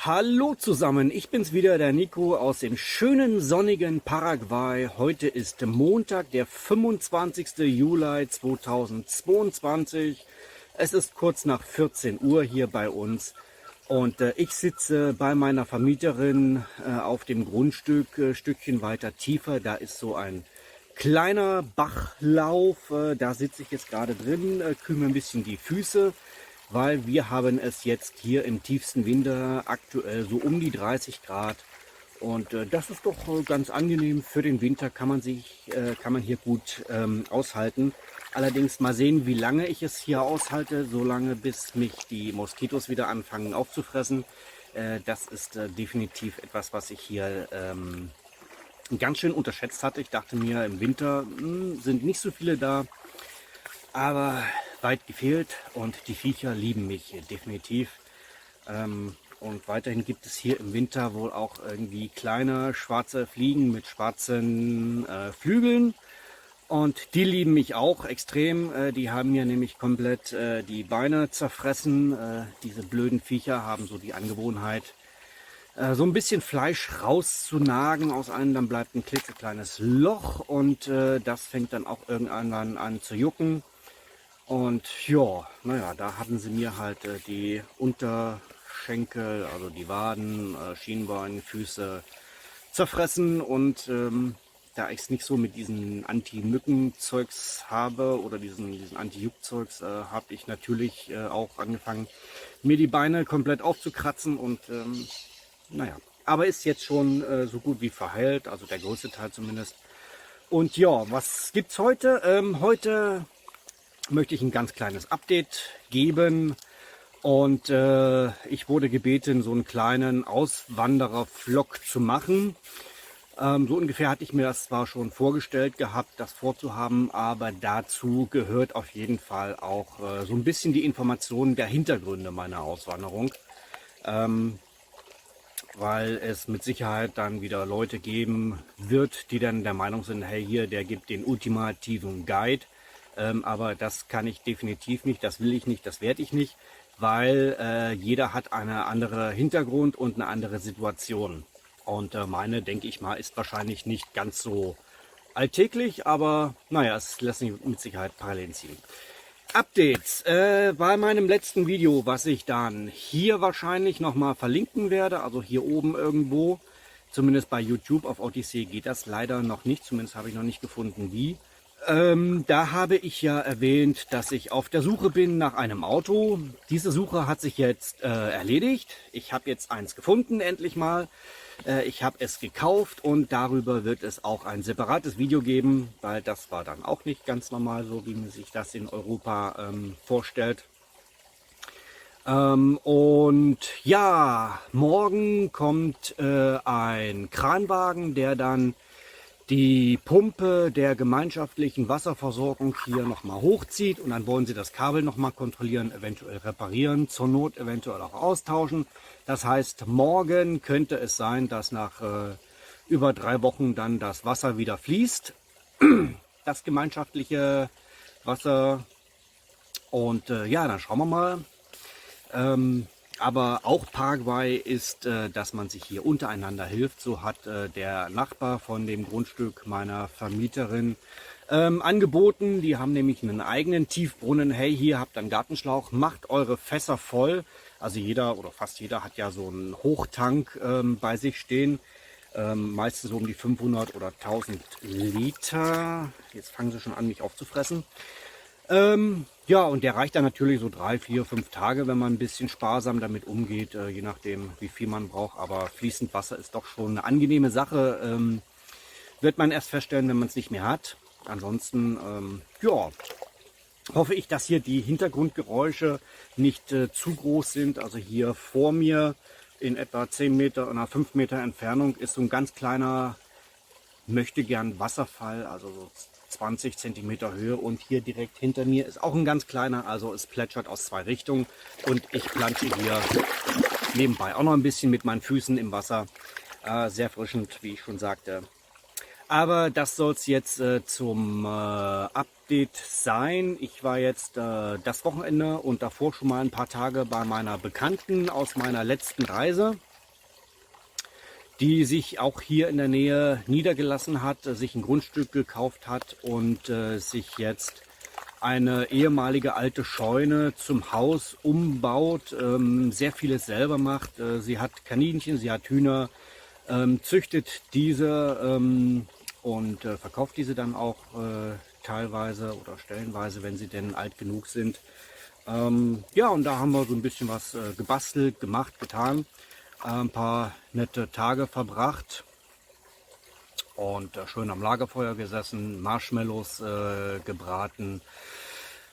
Hallo zusammen, ich bin's wieder, der Nico aus dem schönen sonnigen Paraguay. Heute ist Montag, der 25. Juli 2022. Es ist kurz nach 14 Uhr hier bei uns und ich sitze bei meiner Vermieterin auf dem Grundstück, Stückchen weiter tiefer. Da ist so ein kleiner Bachlauf, da sitze ich jetzt gerade drin, kühle mir ein bisschen die Füße. Weil wir haben es jetzt hier im tiefsten Winter aktuell so um die 30 Grad und das ist doch ganz angenehm. Für den Winter kann man hier gut aushalten. Allerdings mal sehen, wie lange ich es hier aushalte, so lange bis mich die Moskitos wieder anfangen aufzufressen. Das ist definitiv etwas, was ich hier ganz schön unterschätzt hatte. Ich dachte mir, im Winter sind nicht so viele da. Aber weit gefehlt und die Viecher lieben mich definitiv. Und weiterhin gibt es hier im Winter wohl auch irgendwie kleine schwarze Fliegen mit schwarzen Flügeln. Und die lieben mich auch extrem. Die haben mir nämlich komplett die Beine zerfressen. Diese blöden Viecher haben so die Angewohnheit, so ein bisschen Fleisch rauszunagen aus einem. Dann bleibt ein klitzekleines Loch und das fängt dann auch irgendwann an zu jucken. Und ja, naja, da hatten sie mir halt die Unterschenkel, also die Waden, Schienbein, Füße zerfressen. Und da ich es nicht so mit diesen Anti-Mücken-Zeugs habe oder diesen Anti-Juck-Zeugs, habe ich natürlich auch angefangen, mir die Beine komplett aufzukratzen. Und naja, aber ist jetzt schon so gut wie verheilt, also der größte Teil zumindest. Und ja, was gibt's heute? Heute möchte ich ein ganz kleines Update geben und ich wurde gebeten, so einen kleinen Auswanderer-Vlog zu machen. So ungefähr hatte ich mir das zwar schon vorgestellt gehabt, das vorzuhaben, aber dazu gehört auf jeden Fall auch so ein bisschen die Information der Hintergründe meiner Auswanderung. Weil es mit Sicherheit dann wieder Leute geben wird, die dann der Meinung sind, hey, hier, der gibt den ultimativen Guide. Aber das kann ich definitiv nicht, das will ich nicht, das werde ich nicht, weil jeder hat eine andere Hintergrund und eine andere Situation. Und meine, denke ich mal, ist wahrscheinlich nicht ganz so alltäglich, aber naja, es lässt sich mit Sicherheit Parallelen ziehen. Updates. Bei meinem letzten Video, was ich dann hier wahrscheinlich nochmal verlinken werde, also hier oben irgendwo, zumindest bei YouTube, auf Odyssey geht das leider noch nicht, zumindest habe ich noch nicht gefunden, wie. Da habe ich ja erwähnt, dass ich auf der Suche bin nach einem Auto. Diese Suche hat sich jetzt erledigt. Ich habe jetzt eins gefunden, endlich mal. Ich habe es gekauft und darüber wird es auch ein separates Video geben, weil das war dann auch nicht ganz normal, so wie man sich das in Europa vorstellt. Und ja, morgen kommt ein Kranwagen, der dann die Pumpe der gemeinschaftlichen Wasserversorgung hier nochmal hochzieht und dann wollen sie das Kabel nochmal kontrollieren, eventuell reparieren, zur Not eventuell auch austauschen. Das heißt, morgen könnte es sein, dass nach über 3 Wochen dann das Wasser wieder fließt, das gemeinschaftliche Wasser. Und ja, dann schauen wir mal. Aber auch Paraguay ist, dass man sich hier untereinander hilft. So hat der Nachbar von dem Grundstück meiner Vermieterin angeboten. Die haben nämlich einen eigenen Tiefbrunnen. Hey, hier habt ihr einen Gartenschlauch, macht eure Fässer voll. Also jeder oder fast jeder hat ja so einen Hochtank bei sich stehen. Meistens so um die 500 oder 1000 Liter. Jetzt fangen sie schon an, mich aufzufressen. Ja, und der reicht dann natürlich so 3, 4, 5 Tage, wenn man ein bisschen sparsam damit umgeht, je nachdem, wie viel man braucht. Aber fließend Wasser ist doch schon eine angenehme Sache. Wird man erst feststellen, wenn man es nicht mehr hat. Ansonsten, ja, hoffe ich, dass hier die Hintergrundgeräusche nicht zu groß sind. Also hier vor mir in etwa 10 Meter oder 5 Meter Entfernung ist so ein ganz kleiner, möchte gern Wasserfall, also so 20 Zentimeter Höhe, und hier direkt hinter mir ist auch ein ganz kleiner, also es plätschert aus 2 Richtungen und ich plansche hier nebenbei auch noch ein bisschen mit meinen Füßen im Wasser. Sehr erfrischend, wie ich schon sagte. Aber das soll es jetzt zum Update sein. Ich war jetzt das Wochenende und davor schon mal ein paar Tage bei meiner Bekannten aus meiner letzten Reise. die sich auch hier in der Nähe niedergelassen hat, sich ein Grundstück gekauft hat und sich jetzt eine ehemalige alte Scheune zum Haus umbaut, sehr vieles selber macht. Sie hat Kaninchen, sie hat Hühner, züchtet diese und verkauft diese dann auch teilweise oder stellenweise, wenn sie denn alt genug sind. Ja, und da haben wir so ein bisschen was gebastelt, gemacht, getan, ein paar nette Tage verbracht und schön am Lagerfeuer gesessen, Marshmallows gebraten.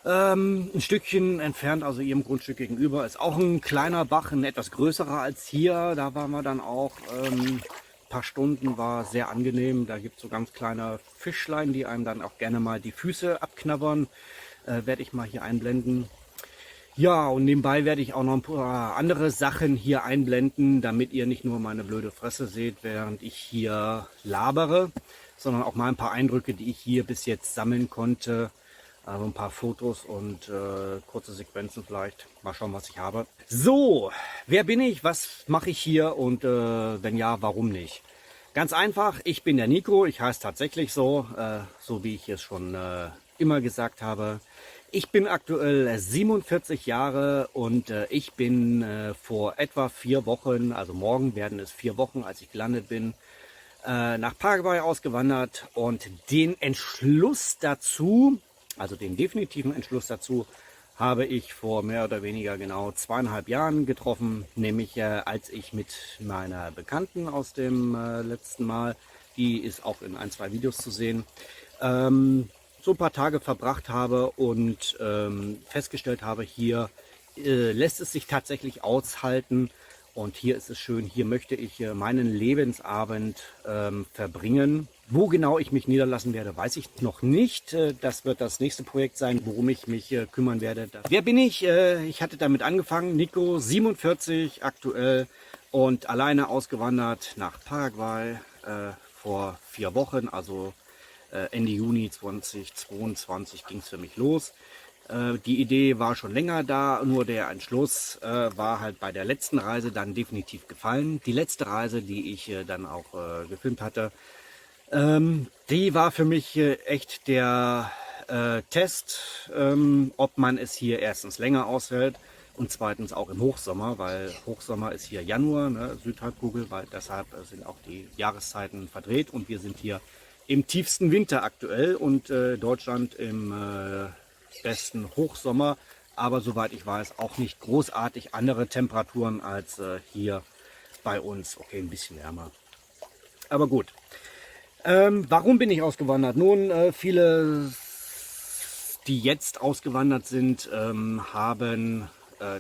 Ein Stückchen entfernt, also ihrem Grundstück gegenüber, ist auch ein kleiner Bach, ein etwas größerer als hier. Da waren wir dann auch ein paar Stunden, war sehr angenehm. Da gibt es so ganz kleine Fischlein, die einem dann auch gerne mal die Füße abknabbern. Werde ich mal hier einblenden. Ja, und nebenbei werde ich auch noch ein paar andere Sachen hier einblenden, damit ihr nicht nur meine blöde Fresse seht, während ich hier labere, sondern auch mal ein paar Eindrücke, die ich hier bis jetzt sammeln konnte. Also ein paar Fotos und kurze Sequenzen vielleicht. Mal schauen, was ich habe. So, wer bin ich? Was mache ich hier? Und wenn ja, warum nicht? Ganz einfach, ich bin der Nico. Ich heiße tatsächlich so, so wie ich es schon immer gesagt habe. Ich bin aktuell 47 Jahre und ich bin vor etwa 4 Wochen, also morgen werden es 4 Wochen, als ich gelandet bin, nach Paraguay ausgewandert. Und den Entschluss dazu, also den definitiven Entschluss dazu, habe ich vor mehr oder weniger genau 2,5 Jahren getroffen, nämlich als ich mit meiner Bekannten aus dem letzten Mal, die ist auch in 1, 2 Videos zu sehen, so ein paar Tage verbracht habe und festgestellt habe, hier lässt es sich tatsächlich aushalten und hier ist es schön, hier möchte ich meinen Lebensabend verbringen. Wo genau ich mich niederlassen werde, weiß ich noch nicht. Das wird das nächste Projekt sein, worum ich mich kümmern werde. Wer bin ich? Ich hatte damit angefangen, Nico, 47 aktuell und alleine ausgewandert nach Paraguay vor 4 Wochen, also Ende Juni 2022 ging es für mich los. Die Idee war schon länger da, nur der Entschluss war halt bei der letzten Reise dann definitiv gefallen. Die letzte Reise, die ich dann auch gefilmt hatte, die war für mich echt der Test, ob man es hier erstens länger aushält und zweitens auch im Hochsommer, weil Hochsommer ist hier Januar, ne, Südhalbkugel, weil deshalb sind auch die Jahreszeiten verdreht und wir sind hier im tiefsten Winter aktuell und Deutschland im besten Hochsommer, aber soweit ich weiß auch nicht großartig andere Temperaturen als hier bei uns. Okay, ein bisschen wärmer, aber gut. Warum bin ich ausgewandert? Nun, viele, die jetzt ausgewandert sind, haben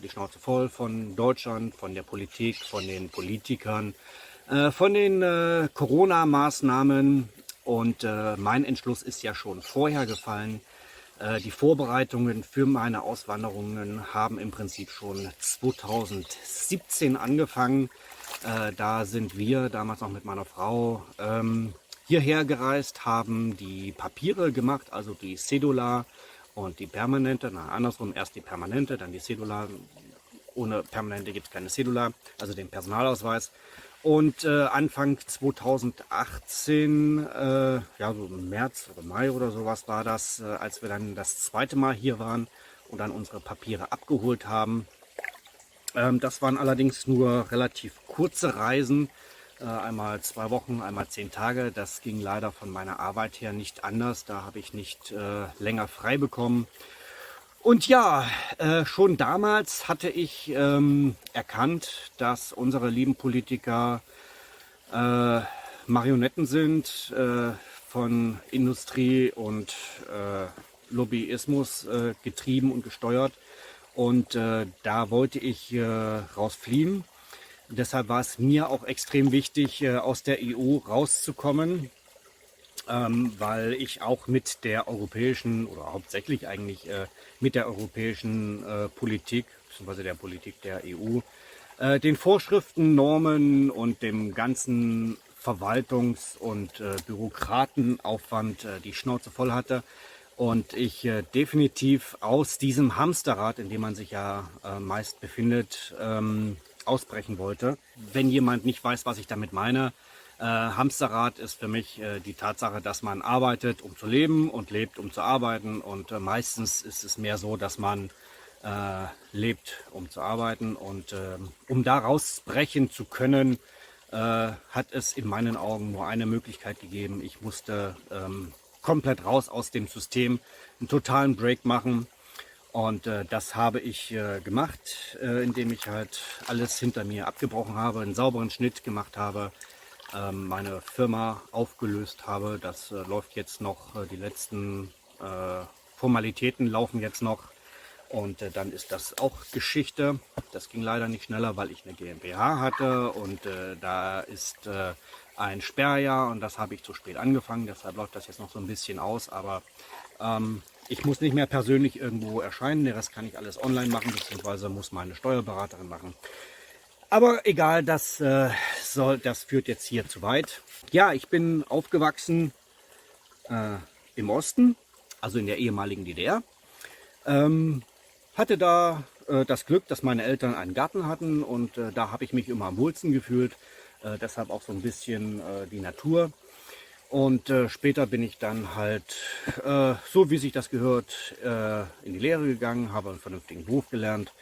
die Schnauze voll von Deutschland, von der Politik, von den Politikern, von den Corona-Maßnahmen. Und mein Entschluss ist ja schon vorher gefallen. Die Vorbereitungen für meine Auswanderungen haben im Prinzip schon 2017 angefangen. Da sind wir damals noch mit meiner Frau hierher gereist, haben die Papiere gemacht, also die Cedula und die Permanente. Na, andersrum, erst die Permanente, dann die Cedula. Ohne Permanente gibt es keine Cedula, also den Personalausweis. Und Anfang 2018, ja so im März oder Mai oder sowas war das, als wir dann das zweite Mal hier waren und dann unsere Papiere abgeholt haben. Das waren allerdings nur relativ kurze Reisen, einmal 2 Wochen, einmal 10 Tage. Das ging leider von meiner Arbeit her nicht anders, da habe ich nicht länger frei bekommen. Und ja, schon damals hatte ich erkannt, dass unsere lieben Politiker Marionetten sind, von Industrie und Lobbyismus getrieben und gesteuert. Und da wollte ich rausfliehen. Deshalb war es mir auch extrem wichtig, aus der EU rauszukommen. Weil ich auch mit der europäischen oder hauptsächlich eigentlich mit der europäischen Politik bzw. der Politik der EU, den Vorschriften, Normen und dem ganzen Verwaltungs- und Bürokratenaufwand die Schnauze voll hatte und ich definitiv aus diesem Hamsterrad, in dem man sich ja meist befindet, ausbrechen wollte. Wenn jemand nicht weiß, was ich damit meine, Hamsterrad ist für mich die Tatsache, dass man arbeitet, um zu leben und lebt, um zu arbeiten. Und meistens ist es mehr so, dass man lebt, um zu arbeiten. Und um da rausbrechen zu können, hat es in meinen Augen nur eine Möglichkeit gegeben. Ich musste komplett raus aus dem System, einen totalen Break machen. Und das habe ich gemacht, indem ich halt alles hinter mir abgebrochen habe, einen sauberen Schnitt gemacht habe, meine Firma aufgelöst habe. Das läuft jetzt noch, die letzten Formalitäten laufen jetzt noch. Und dann ist das auch Geschichte. Das ging leider nicht schneller, weil ich eine GmbH hatte und da ist ein Sperrjahr und das habe ich zu spät angefangen. Deshalb läuft das jetzt noch so ein bisschen aus, aber ich muss nicht mehr persönlich irgendwo erscheinen. Den Rest kann ich alles online machen, beziehungsweise muss meine Steuerberaterin machen. Aber egal, das führt jetzt hier zu weit. Ja, ich bin aufgewachsen im Osten, also in der ehemaligen DDR. Hatte da das Glück, dass meine Eltern einen Garten hatten und da habe ich mich immer am wohlsten gefühlt. Deshalb auch so ein bisschen die Natur. Und später bin ich dann halt, so wie sich das gehört, in die Lehre gegangen, habe einen vernünftigen Beruf gelernt.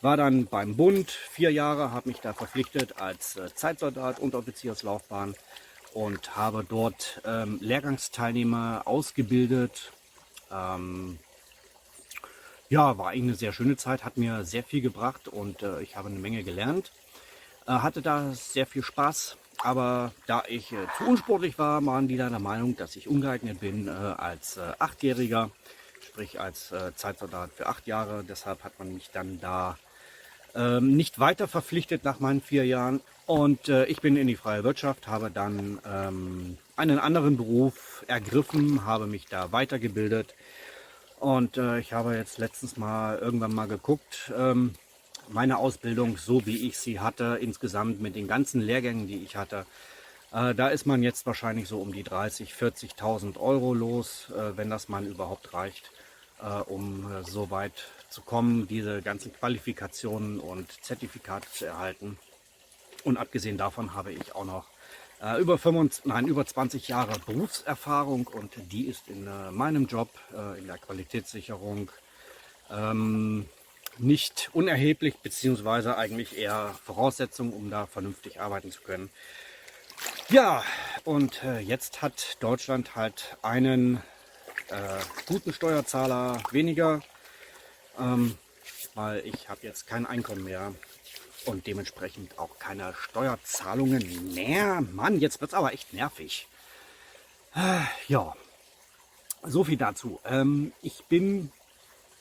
War dann beim Bund 4 Jahre, habe mich da verpflichtet als Zeitsoldat, Unteroffizierslaufbahn und habe dort Lehrgangsteilnehmer ausgebildet. Ja, war eigentlich eine sehr schöne Zeit, hat mir sehr viel gebracht und ich habe eine Menge gelernt. Hatte da sehr viel Spaß, aber da ich zu unsportlich war, waren die dann der Meinung, dass ich ungeeignet bin als 8-Jähriger, sprich als Zeitsoldat für 8 Jahre. Deshalb hat man mich dann da nicht weiter verpflichtet nach meinen 4 Jahren. Und ich bin in die freie Wirtschaft, habe dann einen anderen Beruf ergriffen, habe mich da weitergebildet. Und ich habe jetzt letztens irgendwann mal geguckt, meine Ausbildung, so wie ich sie hatte, insgesamt mit den ganzen Lehrgängen, die ich hatte, da ist man jetzt wahrscheinlich so um die 30.000, 40.000 Euro los, wenn das mal überhaupt reicht, um so weit zu kommen, diese ganzen Qualifikationen und Zertifikate zu erhalten. Und abgesehen davon habe ich auch noch über 20 Jahre Berufserfahrung und die ist in meinem Job, in der Qualitätssicherung, nicht unerheblich, beziehungsweise eigentlich eher Voraussetzung, um da vernünftig arbeiten zu können. Ja, und jetzt hat Deutschland halt einen guten Steuerzahler weniger, weil ich habe jetzt kein Einkommen mehr. Und dementsprechend auch keine Steuerzahlungen mehr. Mann, jetzt wird es aber echt nervig. Ja, so viel dazu. Ich bin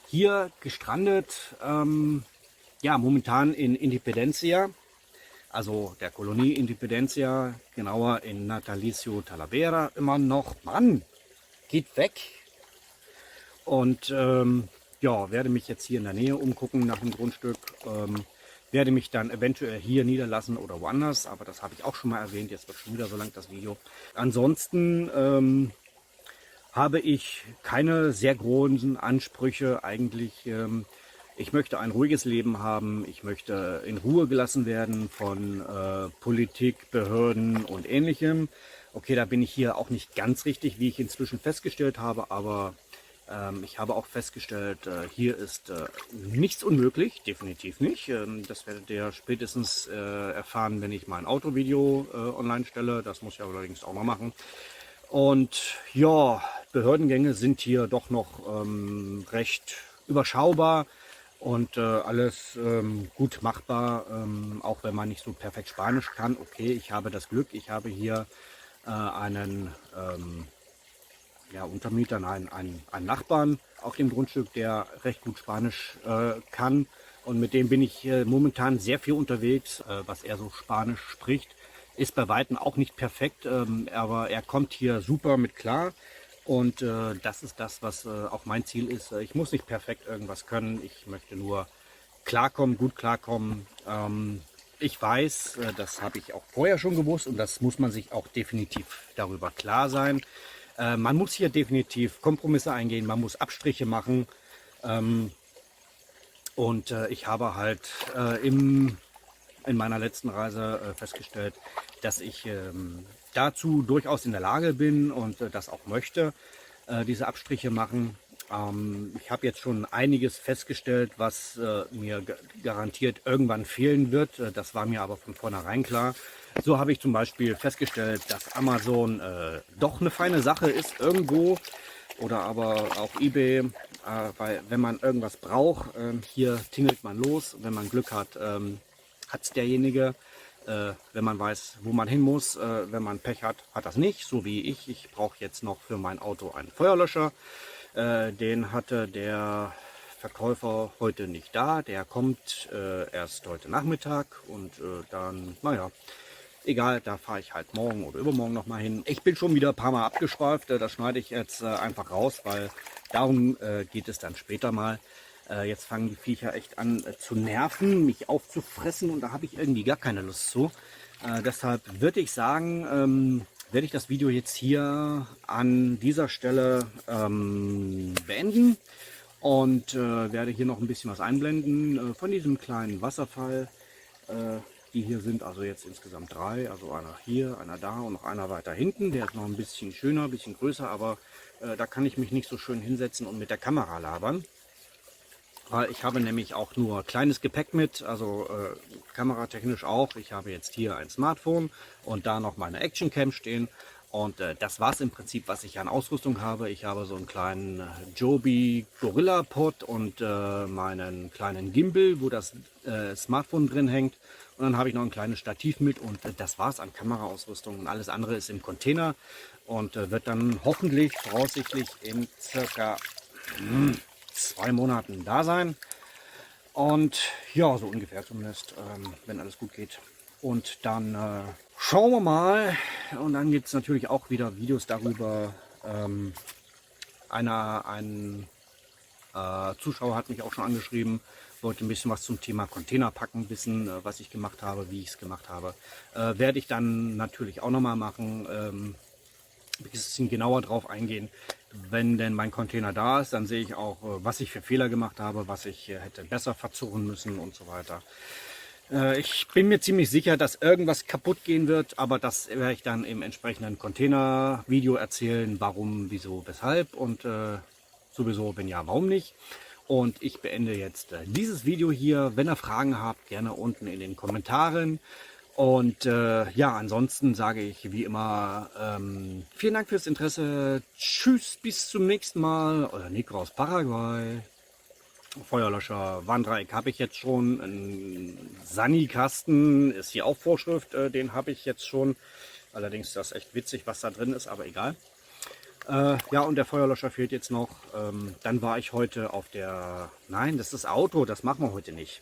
hier gestrandet, ja, momentan in Independencia, also der Kolonie Independencia, genauer in Natalicio Talavera immer noch. Mann, geht weg. Und ja, werde mich jetzt hier in der Nähe umgucken nach dem Grundstück. Werde mich dann eventuell hier niederlassen oder woanders, aber das habe ich auch schon mal erwähnt, jetzt wird schon wieder so lang das Video. Ansonsten habe ich keine sehr großen Ansprüche eigentlich. Ich möchte ein ruhiges Leben haben, ich möchte in Ruhe gelassen werden von Politik, Behörden und Ähnlichem. Okay, da bin ich hier auch nicht ganz richtig, wie ich inzwischen festgestellt habe, aber ich habe auch festgestellt, hier ist nichts unmöglich, definitiv nicht. Das werdet ihr spätestens erfahren, wenn ich mein Autovideo online stelle. Das muss ich allerdings auch noch machen. Und ja, Behördengänge sind hier doch noch recht überschaubar und alles gut machbar, auch wenn man nicht so perfekt Spanisch kann. Okay, ich habe das Glück, ich habe hier einen ja, Untermieter, nein, einen Nachbarn auf dem Grundstück, der recht gut Spanisch kann. Und mit dem bin ich momentan sehr viel unterwegs, was er so Spanisch spricht. Ist bei Weitem auch nicht perfekt, aber er kommt hier super mit klar. Und das ist das, was auch mein Ziel ist. Ich muss nicht perfekt irgendwas können, ich möchte nur klarkommen, gut klarkommen. Ich weiß, das habe ich auch vorher schon gewusst und das muss man sich auch definitiv darüber klar sein. Man muss hier definitiv Kompromisse eingehen, man muss Abstriche machen. Und ich habe halt in meiner letzten Reise festgestellt, dass ich dazu durchaus in der Lage bin und das auch möchte, diese Abstriche machen. Ich habe jetzt schon einiges festgestellt, was mir garantiert irgendwann fehlen wird. Das war mir aber von vornherein klar. So habe ich zum Beispiel festgestellt, dass Amazon doch eine feine Sache ist irgendwo oder aber auch eBay, weil wenn man irgendwas braucht, hier tingelt man los. Wenn man Glück hat, hat es derjenige. Wenn man weiß, wo man hin muss. Wenn man Pech hat, hat das nicht, so wie ich. Ich brauche jetzt noch für mein Auto einen Feuerlöscher. Den hatte der Verkäufer heute nicht da. Der kommt erst heute Nachmittag und dann, naja, egal, da fahre ich halt morgen oder übermorgen noch mal hin. Ich bin schon wieder ein paar Mal abgeschweift. Das schneide ich jetzt einfach raus, weil darum geht es dann später mal. Jetzt fangen die Viecher echt an zu nerven, mich aufzufressen und da habe ich irgendwie gar keine Lust zu. Deshalb würde ich sagen, werde ich das Video jetzt hier an dieser Stelle beenden und werde hier noch ein bisschen was einblenden von diesem kleinen Wasserfall. Die hier sind also jetzt insgesamt 3, also einer hier, einer da und noch einer weiter hinten. Der ist noch ein bisschen schöner, ein bisschen größer, aber da kann ich mich nicht so schön hinsetzen und mit der Kamera labern. Weil ich habe nämlich auch nur kleines Gepäck mit, also kameratechnisch auch. Ich habe jetzt hier ein Smartphone und da noch meine Actioncam stehen. Und das war es im Prinzip, was ich an Ausrüstung habe. Ich habe so einen kleinen Joby Gorilla Pod und meinen kleinen Gimbal, wo das Smartphone drin hängt. Und dann habe ich noch ein kleines Stativ mit und das war es an Kameraausrüstung. Und alles andere ist im Container und wird dann hoffentlich voraussichtlich in circa 2 Monaten da sein. Und ja, so ungefähr zumindest, wenn alles gut geht. Und dann schauen wir mal. Und dann gibt es natürlich auch wieder Videos darüber. Ein Zuschauer hat mich auch schon angeschrieben, wollte ein bisschen was zum Thema Container packen wissen, was ich gemacht habe, wie ich es gemacht habe. Werde ich dann natürlich auch nochmal machen. Ein bisschen genauer drauf eingehen. Wenn denn mein Container da ist, dann sehe ich auch, was ich für Fehler gemacht habe, was ich hätte besser verzurren müssen und so weiter. Ich bin mir ziemlich sicher, dass irgendwas kaputt gehen wird, aber das werde ich dann im entsprechenden Container-Video erzählen, warum, wieso, weshalb und sowieso, wenn ja, warum nicht. Und ich beende jetzt dieses Video hier. Wenn ihr Fragen habt, gerne unten in den Kommentaren. Und ja, ansonsten sage ich wie immer vielen Dank fürs Interesse. Tschüss, bis zum nächsten Mal. Euer Nico aus Paraguay. Feuerlöscher, Warndreieck habe ich jetzt schon. Ein Sani-Kasten ist hier auch Vorschrift. Den habe ich jetzt schon. Allerdings ist das echt witzig, was da drin ist, aber egal. Ja, und der Feuerlöscher fehlt jetzt noch. Dann war ich heute auf der... Nein, das ist das Auto, das machen wir heute nicht.